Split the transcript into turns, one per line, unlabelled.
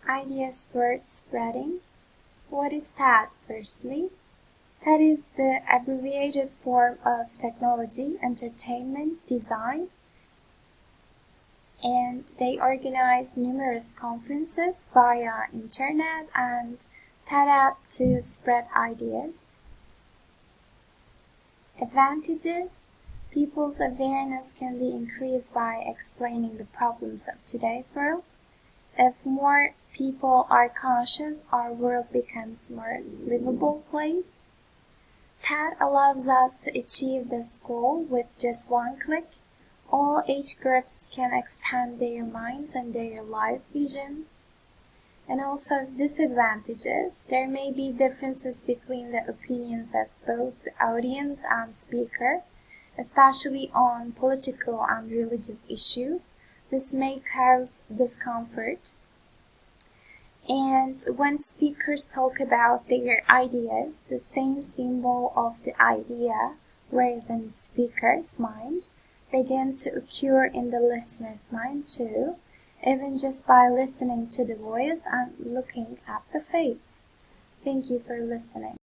Ideas word spreading. What is TED, firstly? TED is the abbreviated form of technology, entertainment, design, and they organize numerous conferences via internet and TED app to spread ideas. Advantages. People's awareness can be increased by explaining the problems of today's world. If more people are conscious, our world becomes a more livable place. TED allows us to achieve this goal with just one click. All age groups can expand their minds and their life visions. And also disadvantages. There may be differences between the opinions of both the audience and speaker, especially on political and religious issues. This may cause discomfort. And when speakers talk about their ideas, the same symbol of the idea, whereas in the speaker's mind, begins to occur in the listener's mind too, even just by listening to the voice and looking at the face. Thank you for listening.